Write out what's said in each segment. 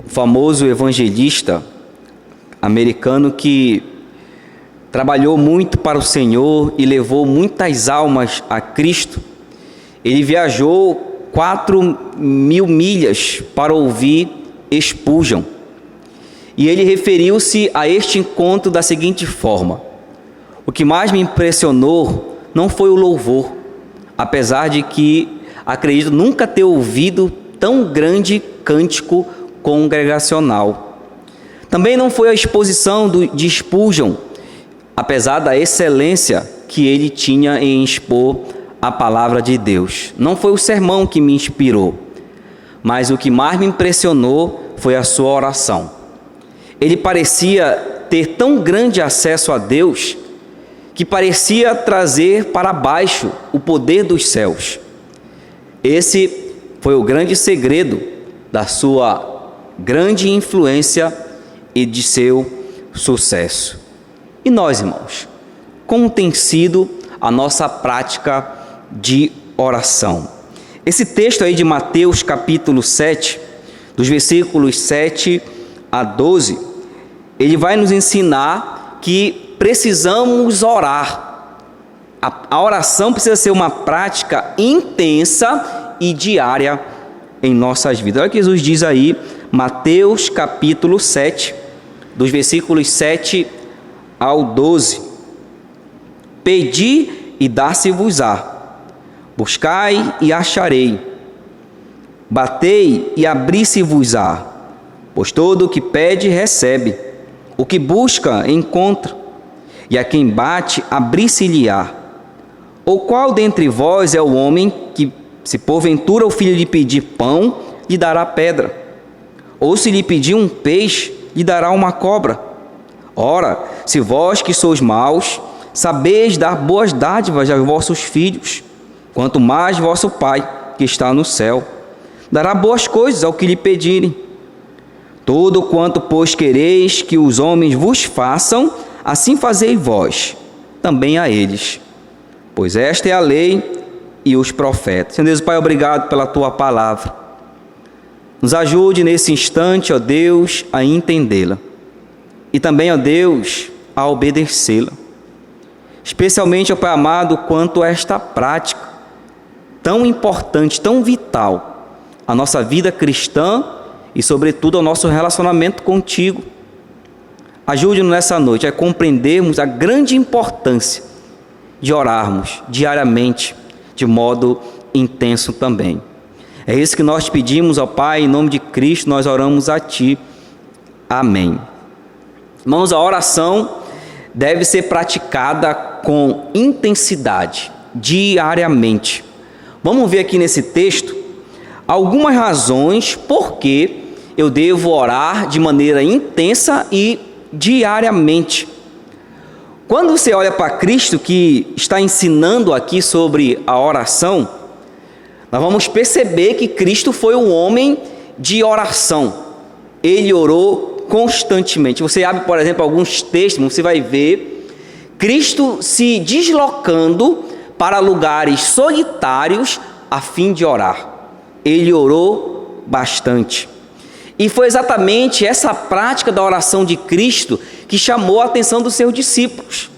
famoso evangelista americano que trabalhou muito para o Senhor e levou muitas almas a Cristo. Ele viajou 4.000 milhas para ouvir Spurgeon. E ele referiu-se a este encontro da seguinte forma: o que mais me impressionou não foi o louvor, apesar de que acredito nunca ter ouvido tão grande cântico congregacional. Também não foi a exposição de Spurgeon, apesar da excelência que ele tinha em expor a palavra de Deus. Não foi o sermão que me inspirou, mas o que mais me impressionou foi a sua oração. Ele parecia ter tão grande acesso a Deus que parecia trazer para baixo o poder dos céus. Esse foi o grande segredo da sua grande influência e de seu sucesso. E nós, irmãos, como tem sido a nossa prática de oração? Esse texto aí de Mateus capítulo 7, dos versículos 7 a 12, ele vai nos ensinar que precisamos orar. A oração precisa ser uma prática intensa e diária em nossas vidas. Olha o que Jesus diz aí, Mateus capítulo 7, dos versículos 7 ao 12. Pedi e dar-se-vos-á, buscai e acharei, batei e abri-se-vos-á, pois todo o que pede recebe, o que busca encontra, e a quem bate abri-se-lhe-á. Ou qual dentre vós é o homem que, se porventura o filho lhe pedir pão, lhe dará pedra? Ou se lhe pedir um peixe, lhe dará uma cobra? Ora, se vós que sois maus, sabeis dar boas dádivas aos vossos filhos, quanto mais vosso Pai, que está no céu, dará boas coisas ao que lhe pedirem. Tudo quanto, pois, quereis que os homens vos façam, assim fazei vós também a eles. Pois esta é a lei e os profetas. Senhor Deus, Pai, obrigado pela Tua palavra. Nos ajude nesse instante, ó Deus, a entendê-la. E também, ó Deus, a obedecê-la. Especialmente, ó Pai amado, quanto a esta prática tão importante, tão vital, a nossa vida cristã e, sobretudo, ao nosso relacionamento contigo. Ajude-nos nessa noite a compreendermos a grande importância de orarmos diariamente, de modo intenso também. É isso que nós te pedimos, ó Pai, em nome de Cristo, nós oramos a Ti. Amém. Irmãos, a oração deve ser praticada com intensidade, diariamente. Vamos ver aqui nesse texto algumas razões por que eu devo orar de maneira intensa e diariamente. Quando você olha para Cristo, que está ensinando aqui sobre a oração, nós vamos perceber que Cristo foi um homem de oração. Ele orou constantemente. Você abre, por exemplo, alguns textos, você vai ver Cristo se deslocando para lugares solitários a fim de orar. Ele orou bastante. E foi exatamente essa prática da oração de Cristo que chamou a atenção dos seus discípulos.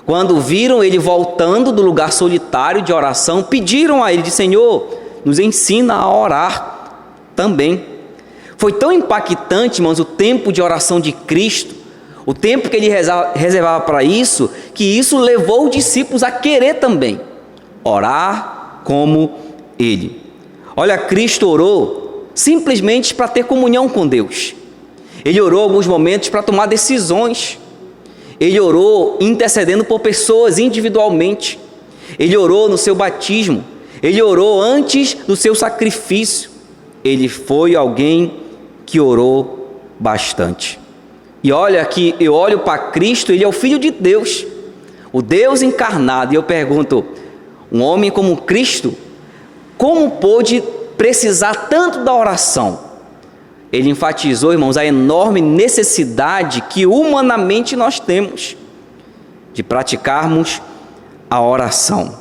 Quando viram ele voltando do lugar solitário de oração, pediram a ele, Senhor, nos ensina a orar também. Foi tão impactante, irmãos, o tempo de oração de Cristo, o tempo que ele reservava para isso, que isso levou os discípulos a querer também orar como ele. Olha, Cristo orou simplesmente para ter comunhão com Deus. Ele orou alguns momentos para tomar decisões. Ele orou intercedendo por pessoas individualmente. Ele orou no seu batismo. Ele orou antes do seu sacrifício. Ele foi alguém que orou bastante. E olha que eu olho para Cristo, ele é o Filho de Deus, o Deus encarnado. E eu pergunto, um homem como Cristo, como pôde precisar tanto da oração? Ele enfatizou, irmãos, a enorme necessidade que humanamente nós temos de praticarmos a oração.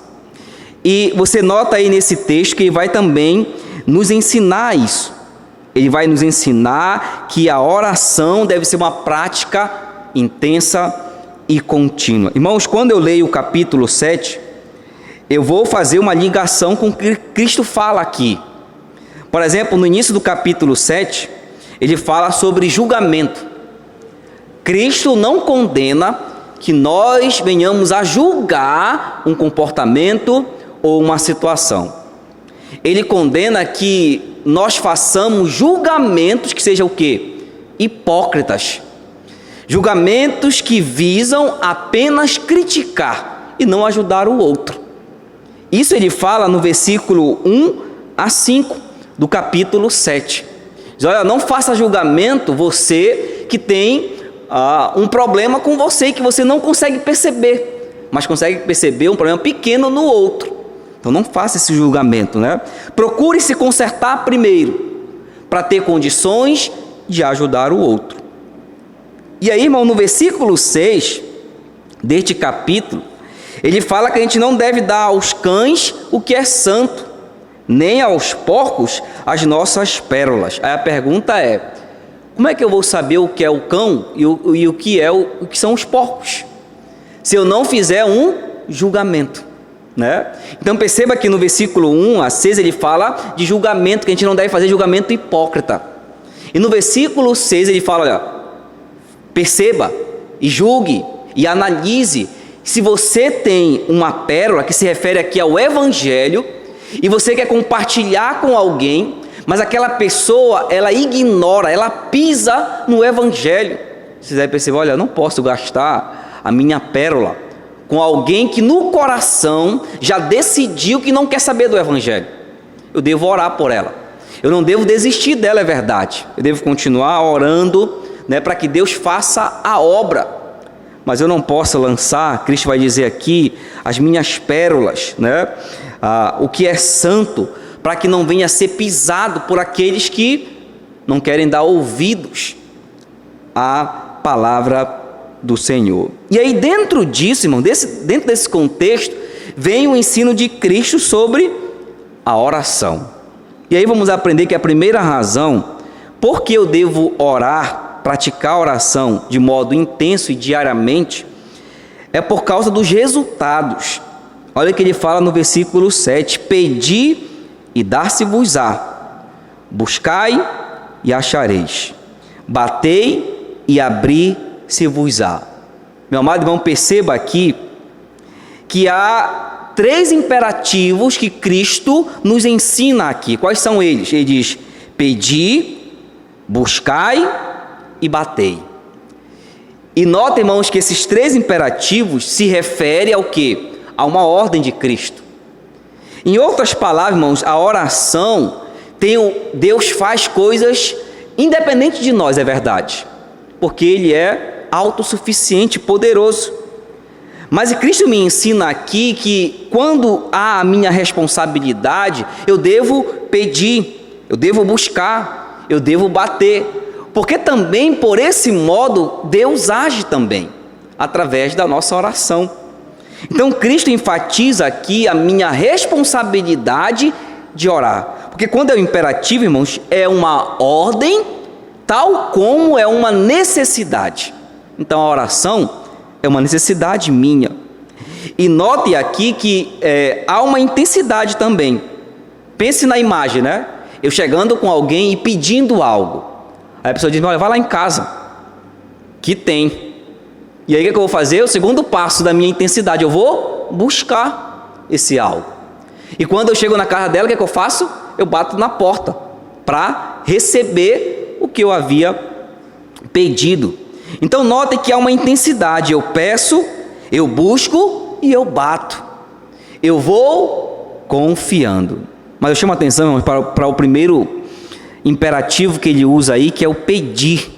E você nota aí nesse texto que ele vai também nos ensinar isso. Ele vai nos ensinar que a oração deve ser uma prática intensa e contínua. Irmãos, quando eu leio o capítulo 7, eu vou fazer uma ligação com o que Cristo fala aqui. Por exemplo, no início do capítulo 7, ele fala sobre julgamento. Cristo não condena que nós venhamos a julgar um comportamento ou uma situação. Ele condena que nós façamos julgamentos que sejam o quê? Hipócritas. Julgamentos que visam apenas criticar e não ajudar o outro. Isso ele fala no versículo 1 a 5 do capítulo 7. Diz, olha, não faça julgamento você que tem um problema com você e que você não consegue perceber, mas consegue perceber um problema pequeno no outro. Então não faça esse julgamento, né? Procure se consertar primeiro, para ter condições de ajudar o outro. E aí, irmão, no versículo 6 deste capítulo, ele fala que a gente não deve dar aos cães o que é santo, nem aos porcos as nossas pérolas. Aí a pergunta é, como é que eu vou saber o que é o cão e o que são os porcos, se eu não fizer um julgamento, né? Então perceba que no versículo 1 a 6 ele fala de julgamento, que a gente não deve fazer julgamento hipócrita. E no versículo 6 ele fala, olha, perceba e julgue e analise se você tem uma pérola que se refere aqui ao Evangelho e você quer compartilhar com alguém, mas aquela pessoa, ela ignora, ela pisa no Evangelho. Você deve perceber, olha, eu não posso gastar a minha pérola com alguém que no coração já decidiu que não quer saber do Evangelho. Eu devo orar por ela. Eu não devo desistir dela, é verdade. Eu devo continuar orando, né, para que Deus faça a obra. Mas eu não posso lançar, Cristo vai dizer aqui, as minhas pérolas, né, o que é santo, para que não venha a ser pisado por aqueles que não querem dar ouvidos à palavra do Senhor. E aí dentro disso, irmão, dentro desse contexto, vem o ensino de Cristo sobre a oração. E aí vamos aprender que a primeira razão, por que eu devo orar, praticar a oração de modo intenso e diariamente, é por causa dos resultados. Olha o que ele fala no versículo 7, pedi e dar-se-vos-á, buscai e achareis, batei e abri-se-vos-á. Meu amado irmão, perceba aqui que há 3 imperativos que Cristo nos ensina aqui. Quais são eles? Ele diz, pedi, buscai e batei. E nota, irmãos, que esses 3 imperativos se referem ao quê? A uma ordem de Cristo. Em outras palavras, irmãos, a oração Deus faz coisas independente de nós, é verdade, porque Ele é autossuficiente, poderoso. Mas Cristo me ensina aqui que quando há a minha responsabilidade, eu devo pedir, eu devo buscar, eu devo bater, porque também por esse modo Deus age também, através da nossa oração. Então Cristo enfatiza aqui a minha responsabilidade de orar, porque quando é um imperativo, irmãos, é uma ordem, tal como é uma necessidade. Então a oração é uma necessidade minha. E note aqui que há uma intensidade também. Pense na imagem, né? Eu chegando com alguém e pedindo algo. Aí a pessoa diz, olha, vai lá em casa, que tem. E aí o que eu vou fazer? O segundo passo da minha intensidade, eu vou buscar esse algo. E quando eu chego na casa dela, o que eu faço? Eu bato na porta para receber o que eu havia pedido. Então note que há uma intensidade, eu peço, eu busco e eu bato. Eu vou confiando. Mas eu chamo a atenção para o primeiro imperativo que ele usa aí, que é o pedir.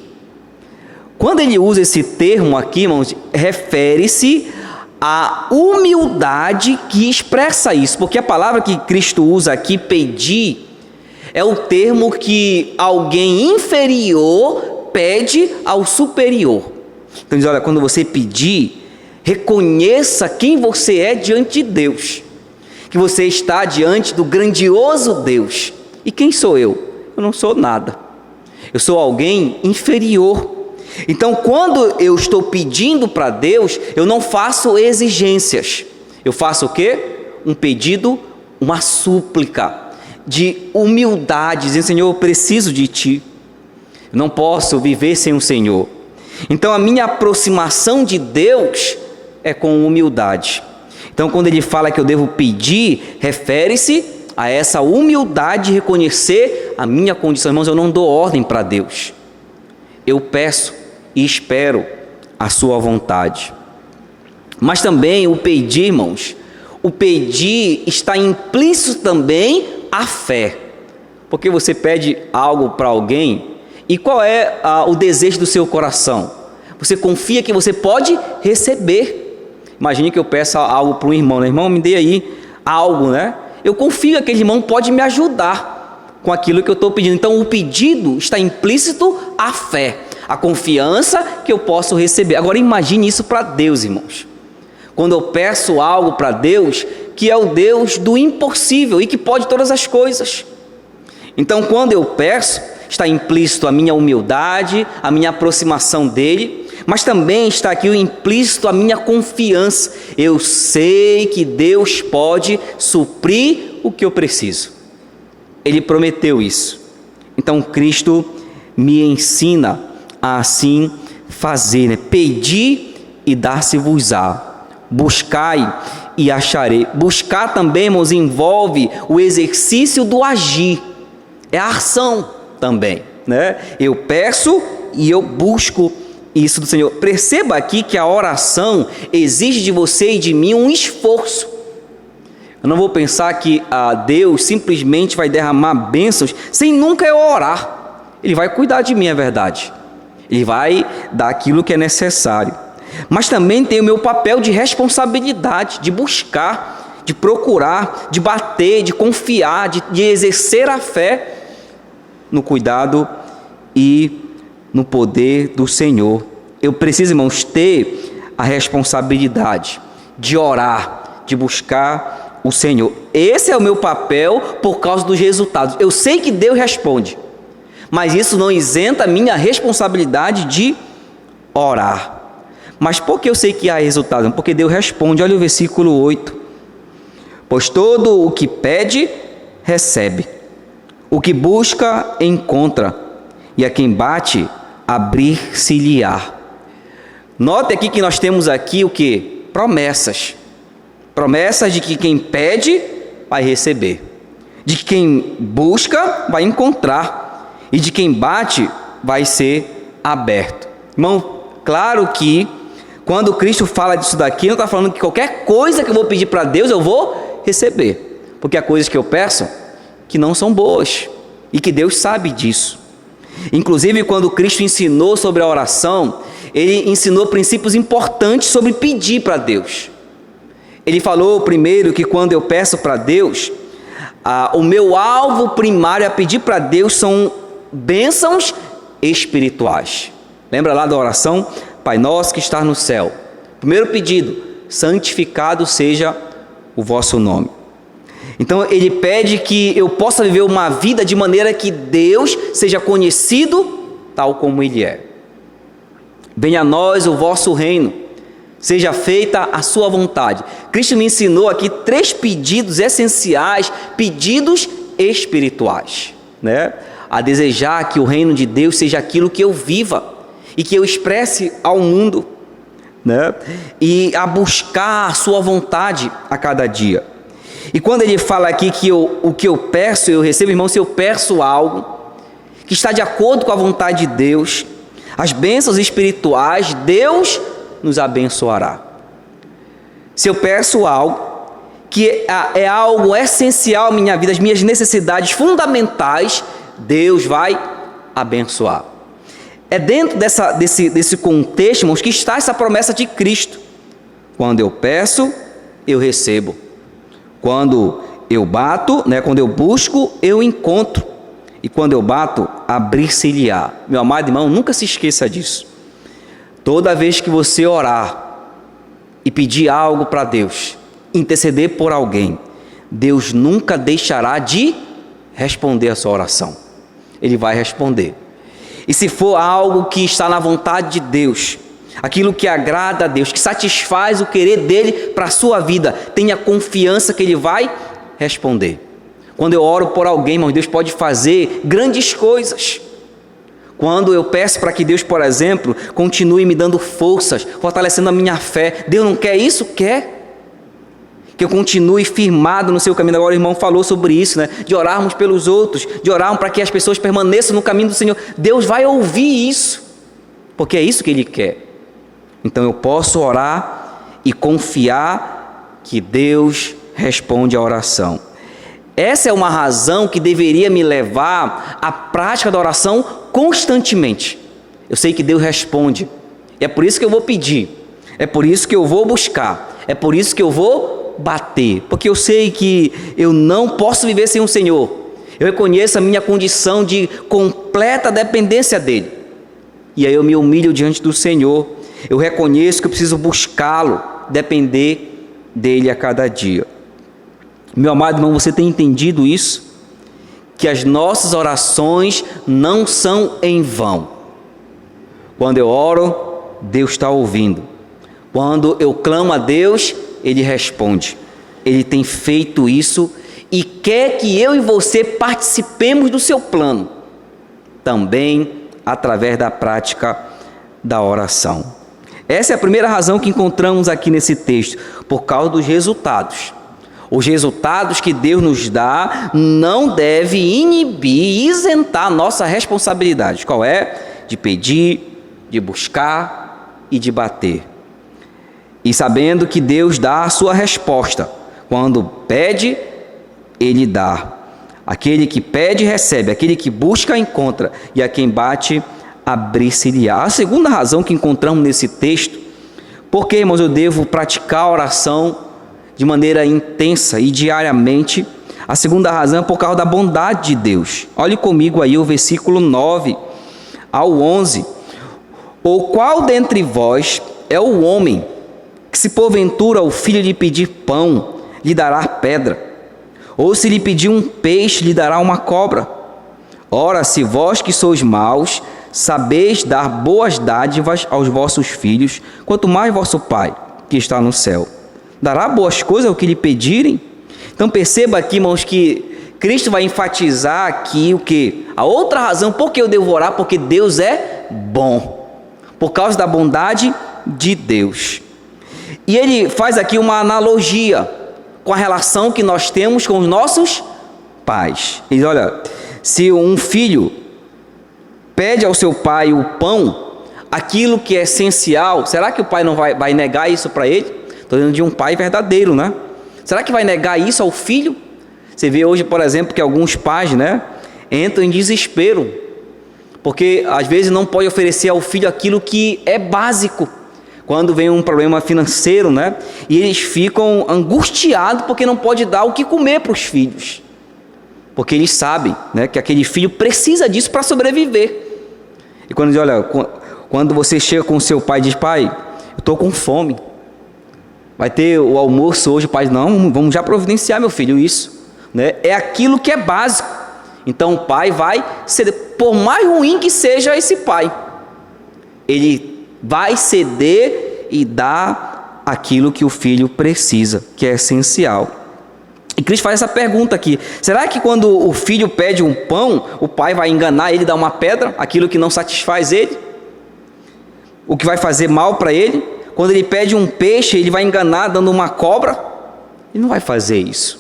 Quando ele usa esse termo aqui, irmãos, refere-se à humildade que expressa isso, porque a palavra que Cristo usa aqui, pedir, é o termo que alguém inferior pede ao superior. Então diz, olha, quando você pedir, reconheça quem você é diante de Deus, que você está diante do grandioso Deus. E quem sou eu? Eu não sou nada. Eu sou alguém inferior. Então, quando eu estou pedindo para Deus, eu não faço exigências. Eu faço o quê? Um pedido, uma súplica de humildade, dizendo: Senhor, eu preciso de Ti. Eu não posso viver sem o Senhor. Então, a minha aproximação de Deus é com humildade. Então, quando ele fala que eu devo pedir, refere-se a essa humildade de reconhecer a minha condição. Irmãos, eu não dou ordem para Deus. Eu peço e espero a sua vontade. Mas também o pedir, irmãos, o pedir está implícito também a fé. Porque você pede algo para alguém, e qual é o desejo do seu coração? Você confia que você pode receber. Imagine que eu peça algo para um irmão, né? Irmão, me dê aí algo, né? Eu confio que aquele irmão pode me ajudar com aquilo que eu estou pedindo. Então, o pedido está implícito a fé, a confiança que eu posso receber. Agora, imagine isso para Deus, irmãos. Quando eu peço algo para Deus, que é o Deus do impossível e que pode todas as coisas. Então, quando eu peço, está implícito a minha humildade, a minha aproximação dele, mas também está aqui o implícito a minha confiança. Eu sei que Deus pode suprir o que eu preciso. Ele prometeu isso. Então Cristo me ensina a assim fazer, né? Pedi e dar-se-vos-á. Buscai e acharei. Buscar também, irmãos, envolve o exercício do agir. É a ação também, né? Eu peço e eu busco isso do Senhor. Perceba aqui que a oração exige de você e de mim um esforço. Eu não vou pensar que Deus simplesmente vai derramar bênçãos sem nunca eu orar. Ele vai cuidar de mim, é verdade. Ele vai dar aquilo que é necessário. Mas também tem o meu papel de responsabilidade, de buscar, de procurar, de bater, de confiar, de exercer a fé no cuidado e no poder do Senhor. Eu preciso, irmãos, ter a responsabilidade de orar, de buscar o Senhor. Esse é o meu papel por causa dos resultados. Eu sei que Deus responde, mas isso não isenta a minha responsabilidade de orar. Mas por que eu sei que há resultado? Porque Deus responde. Olha o versículo 8. Pois todo o que pede, recebe. O que busca, encontra. E a quem bate, abrir-se-lhe-á. Note aqui que nós temos aqui o que? Promessas. Promessas de que quem pede, vai receber. De que quem busca, vai encontrar. E de quem bate, vai ser aberto. Irmão, claro que quando Cristo fala disso daqui, não está falando que qualquer coisa que eu vou pedir para Deus, eu vou receber. Porque há coisas que eu peço que não são boas. E que Deus sabe disso. Inclusive, quando Cristo ensinou sobre a oração, Ele ensinou princípios importantes sobre pedir para Deus. Ele falou primeiro que quando eu peço para Deus, o meu alvo primário a pedir para Deus são bênçãos espirituais. Lembra lá da oração? Pai nosso que está no céu. Primeiro pedido, santificado seja o vosso nome. Então ele pede que eu possa viver uma vida de maneira que Deus seja conhecido tal como Ele é. Venha a nós o vosso reino, seja feita a sua vontade. Cristo me ensinou aqui 3 pedidos essenciais, pedidos espirituais, né? A desejar que o reino de Deus seja aquilo que eu viva e que eu expresse ao mundo, né? E a buscar a sua vontade a cada dia. E quando ele fala aqui que o que eu peço, eu recebo, irmão, se eu peço algo que está de acordo com a vontade de Deus, as bênçãos espirituais, Deus nos abençoará. Se eu peço algo que é algo essencial à minha vida, as minhas necessidades fundamentais, Deus vai abençoar. É dentro desse contexto, irmãos, que está essa promessa de Cristo. Quando eu peço, eu recebo. Quando eu bato, né, quando eu busco, eu encontro. E quando eu bato, abrir-se-lhe-á. Meu amado irmão, nunca se esqueça disso. Toda vez que você orar e pedir algo para Deus, interceder por alguém, Deus nunca deixará de responder a sua oração. Ele vai responder. E se for algo que está na vontade de Deus, aquilo que agrada a Deus, que satisfaz o querer dele para a sua vida, tenha confiança que ele vai responder. Quando eu oro por alguém, irmão, Deus pode fazer grandes coisas. Quando eu peço para que Deus, por exemplo, continue me dando forças, fortalecendo a minha fé, Deus não quer isso? Quer. Que eu continue firmado no seu caminho. Agora o irmão falou sobre isso, né? De orarmos pelos outros, de orarmos para que as pessoas permaneçam no caminho do Senhor. Deus vai ouvir isso, porque é isso que Ele quer. Então eu posso orar e confiar que Deus responde a oração. Essa é uma razão que deveria me levar à prática da oração constantemente. Eu sei que Deus responde. É por isso que eu vou pedir. É por isso que eu vou buscar. É por isso que eu vou bater. Porque eu sei que eu não posso viver sem o Senhor. Eu reconheço a minha condição de completa dependência dEle. E aí eu me humilho diante do Senhor. Eu reconheço que eu preciso buscá-lo, depender dEle a cada dia. Meu amado irmão, você tem entendido isso? Que as nossas orações não são em vão. Quando eu oro, Deus está ouvindo. Quando eu clamo a Deus, Ele responde. Ele tem feito isso e quer que eu e você participemos do seu plano, também através da prática da oração. Essa é a primeira razão que encontramos aqui nesse texto, por causa dos resultados. Os resultados que Deus nos dá não deve inibir, isentar a nossa responsabilidade. Qual é? De pedir, de buscar e de bater. E sabendo que Deus dá a sua resposta. Quando pede, Ele dá. Aquele que pede, recebe. Aquele que busca, encontra. E a quem bate, abrir-se-lhe-á. A segunda razão que encontramos nesse texto, porque, irmãos, eu devo praticar a oração de maneira intensa e diariamente. A segunda razão é por causa da bondade de Deus. Olhe comigo aí o versículo 9 ao 11. Ou qual dentre vós é o homem que, se porventura o filho lhe pedir pão, lhe dará pedra? Ou se lhe pedir um peixe, lhe dará uma cobra? Ora, se vós que sois maus, sabeis dar boas dádivas aos vossos filhos, quanto mais vosso Pai, que está no céu, dará boas coisas ao que lhe pedirem? Então perceba aqui, irmãos, que Cristo vai enfatizar aqui o que? A outra razão por que eu devo orar, porque Deus é bom, por causa da bondade de Deus. E ele faz aqui uma analogia com a relação que nós temos com os nossos pais. Ele diz, olha, se um filho pede ao seu pai o pão, aquilo que é essencial, será que o pai não vai negar isso para ele? Estou dizendo de um pai verdadeiro, né? Será que vai negar isso ao filho? Você vê hoje, por exemplo, que alguns pais, né, entram em desespero, porque às vezes não pode oferecer ao filho aquilo que é básico. Quando vem um problema financeiro, né, e eles ficam angustiados porque não pode dar o que comer para os filhos. Porque eles sabem, né, que aquele filho precisa disso para sobreviver. E quando diz, olha, quando você chega com o seu pai e diz, pai, eu estou com fome. Vai ter o almoço hoje, o pai diz, não, vamos já providenciar, meu filho, isso. Né? É aquilo que é básico. Então o pai vai ceder, por mais ruim que seja esse pai, ele vai ceder e dar aquilo que o filho precisa, que é essencial. E Cristo faz essa pergunta aqui, será que quando o filho pede um pão, o pai vai enganar ele e dar uma pedra, aquilo que não satisfaz ele? O que vai fazer mal para ele? Quando ele pede um peixe, ele vai enganar dando uma cobra? Ele não vai fazer isso,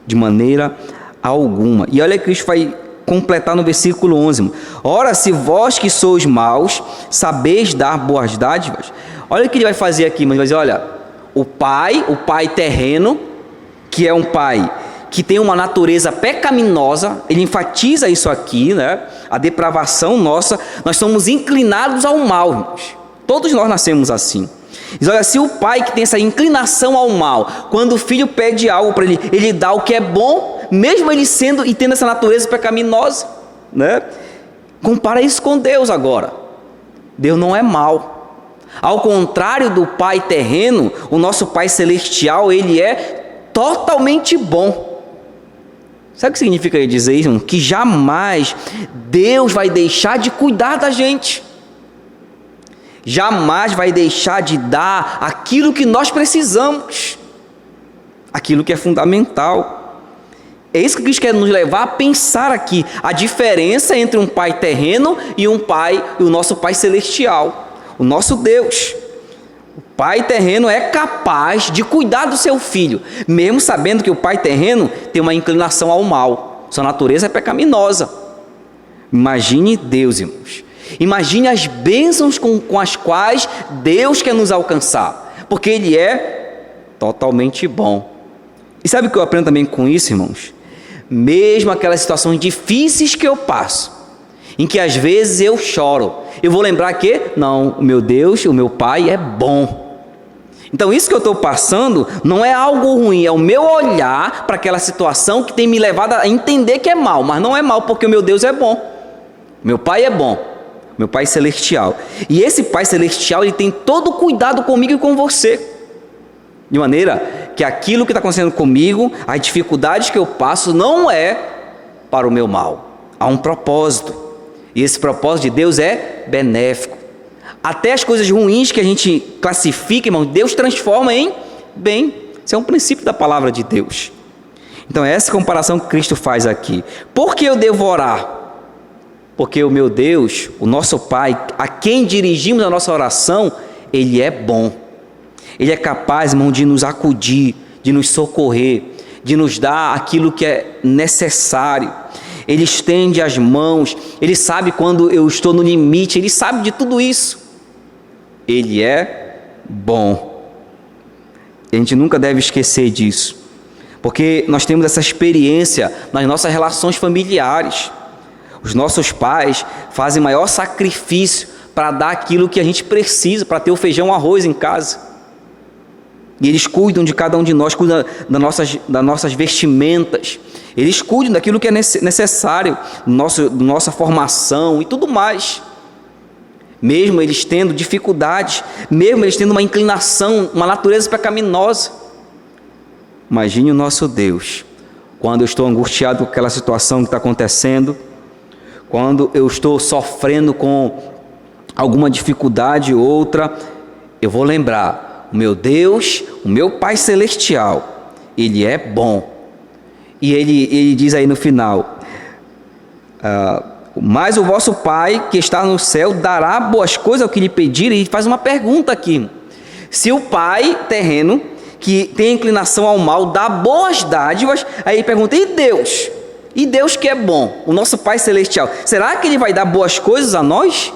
de maneira alguma. E olha que Cristo vai completar no versículo 11. Ora, se vós que sois maus, sabeis dar boas dádivas. Olha o que ele vai fazer aqui, mas vai dizer, olha, o pai terreno, que é um pai que tem uma natureza pecaminosa, ele enfatiza isso aqui, né? A depravação nossa, nós somos inclinados ao mal, irmãos. Todos nós nascemos assim. Diz, olha, se o pai que tem essa inclinação ao mal, quando o filho pede algo para ele, ele dá o que é bom, mesmo ele sendo e tendo essa natureza pecaminosa, né? Compara isso com Deus agora. Deus não é mau. Ao contrário do pai terreno, o nosso pai celestial, ele é totalmente bom. Sabe o que significa dizer isso, irmão? Que jamais Deus vai deixar de cuidar da gente. Jamais vai deixar de dar aquilo que nós precisamos, aquilo que é fundamental. É isso que Cristo quer nos levar a pensar aqui, a diferença entre um pai terreno e o nosso pai celestial, o nosso Deus. O pai terreno é capaz de cuidar do seu filho, mesmo sabendo que o pai terreno tem uma inclinação ao mal, sua natureza é pecaminosa. Imagine Deus, irmãos. Imagine as bênçãos com as quais Deus quer nos alcançar, porque Ele é totalmente bom. E sabe o que eu aprendo também com isso, irmãos? Mesmo aquelas situações difíceis que eu passo, em que às vezes eu choro, eu vou lembrar que, não, o meu Deus, o meu Pai é bom. Então isso que eu estou passando não é algo ruim, é o meu olhar para aquela situação que tem me levado a entender que é mal, mas não é mal porque o meu Deus é bom, meu Pai é bom, meu Pai celestial. E esse Pai celestial, Ele tem todo o cuidado comigo e com você, de maneira que aquilo que está acontecendo comigo, as dificuldades que eu passo, não é para o meu mal, há um propósito, e esse propósito de Deus é benéfico. Até as coisas ruins que a gente classifica, irmão, Deus transforma em bem. Isso é um princípio da palavra de Deus. Então é essa comparação que Cristo faz aqui. Por que eu devo orar? Porque o meu Deus, o nosso Pai, a quem dirigimos a nossa oração, Ele é bom. Ele é capaz, irmão, de nos acudir, de nos socorrer, de nos dar aquilo que é necessário. Ele estende as mãos, Ele sabe quando eu estou no limite, Ele sabe de tudo isso. Ele é bom. A gente nunca deve esquecer disso, porque nós temos essa experiência nas nossas relações familiares. Os nossos pais fazem maior sacrifício para dar aquilo que a gente precisa, para ter o feijão e arroz em casa. E eles cuidam de cada um de nós, cuidam das nossas vestimentas. Eles cuidam daquilo que é necessário, nossa formação e tudo mais. Mesmo eles tendo dificuldades, mesmo eles tendo uma inclinação, uma natureza pecaminosa. Imagine o nosso Deus, quando eu estou angustiado com aquela situação que está acontecendo, quando eu estou sofrendo com alguma dificuldade ou outra, eu vou lembrar, o meu Deus, o meu Pai Celestial, Ele é bom. E ele diz aí no final, mas o vosso Pai que está no céu dará boas coisas ao que lhe pedirem. E faz uma pergunta aqui: se o Pai terreno, que tem inclinação ao mal, dá boas dádivas, aí ele pergunta, e Deus? E Deus que é bom, o nosso Pai Celestial, será que Ele vai dar boas coisas a nós?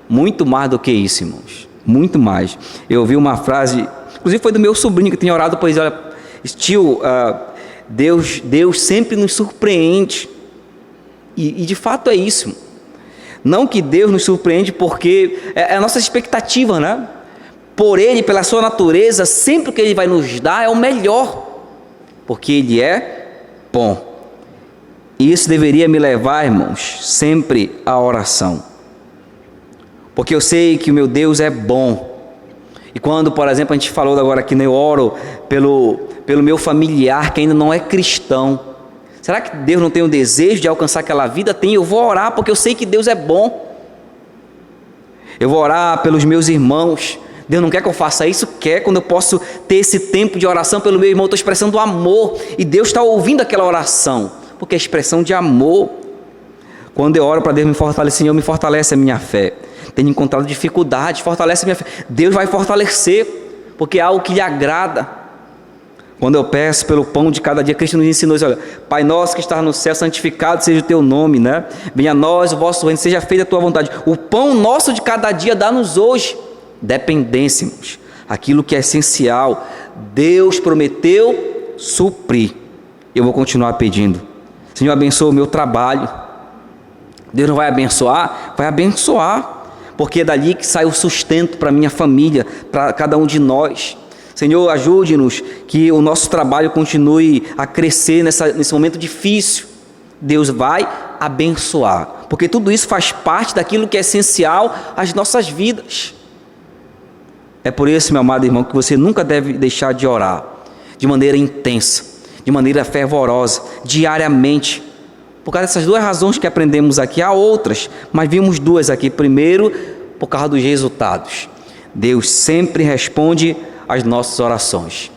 Muito mais do que isso, irmãos, muito mais. Eu ouvi uma frase, inclusive foi do meu sobrinho, que tem orado por isso, olha, tio, Deus sempre nos surpreende. E de fato é isso. Não que Deus nos surpreende porque é a nossa expectativa, né? Por Ele, pela sua natureza, sempre o que Ele vai nos dar é o melhor, porque Ele é bom. E isso deveria me levar, irmãos, sempre à oração, porque eu sei que o meu Deus é bom. E quando, por exemplo, a gente falou agora aqui, né, eu oro pelo meu familiar que ainda não é cristão, será que Deus não tem o desejo de alcançar aquela vida? Tem, eu vou orar porque eu sei que Deus é bom. Eu vou orar pelos meus irmãos. Deus não quer que eu faça isso? Quer. Quando eu posso ter esse tempo de oração pelo meu irmão, eu estou expressando amor, e Deus está ouvindo aquela oração, porque é expressão de amor. Quando eu oro para Deus me fortalecer, Senhor, me fortalece a minha fé. Tenho encontrado dificuldade, fortalece a minha fé. Deus vai fortalecer, porque é algo que lhe agrada. Quando eu peço pelo pão de cada dia, Cristo nos ensinou isso, olha, Pai nosso que estás no céu, santificado seja o teu nome, né? Venha a nós o vosso reino, seja feita a tua vontade. O pão nosso de cada dia dá-nos hoje. Dependência, irmãos, aquilo que é essencial, Deus prometeu suprir. Eu vou continuar pedindo. Senhor, abençoa o meu trabalho. Deus não vai abençoar? Vai abençoar, porque é dali que sai o sustento para a minha família, para cada um de nós. Senhor, ajude-nos que o nosso trabalho continue a crescer nesse momento difícil. Deus vai abençoar, porque tudo isso faz parte daquilo que é essencial às nossas vidas. É por isso, meu amado irmão, que você nunca deve deixar de orar de maneira intensa, de maneira fervorosa, diariamente. Por causa dessas duas razões que aprendemos aqui, há outras, mas vimos duas aqui. Primeiro, por causa dos resultados. Deus sempre responde às nossas orações.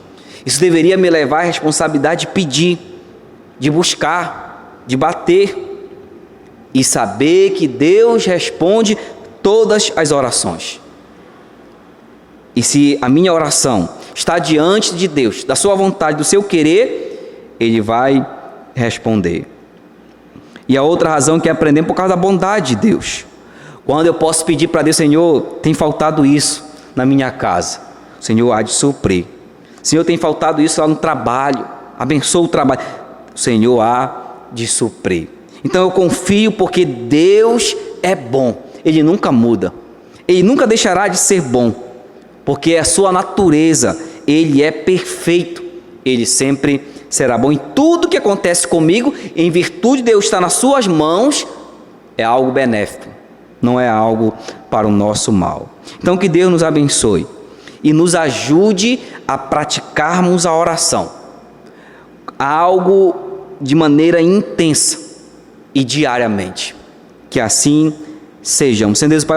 Isso deveria me levar à responsabilidade de pedir, de buscar, de bater e saber que Deus responde todas as orações. E se a minha oração está diante de Deus, da sua vontade, do seu querer, Ele vai responder. E a outra razão que aprendemos por causa da bondade de Deus. Quando eu posso pedir para Deus, Senhor, tem faltado isso na minha casa, o Senhor há de suprir. Senhor, tem faltado isso lá no trabalho, abençoa o trabalho, o Senhor há de suprir. Então eu confio porque Deus é bom, Ele nunca muda, Ele nunca deixará de ser bom, porque é a sua natureza, Ele é perfeito, Ele sempre será bom. E tudo que acontece comigo, em virtude de Deus estar nas suas mãos, é algo benéfico, não é algo para o nosso mal. Então que Deus nos abençoe e nos ajude a praticarmos a oração, algo de maneira intensa e diariamente. Que assim sejamos. Sendo Deus, Pai,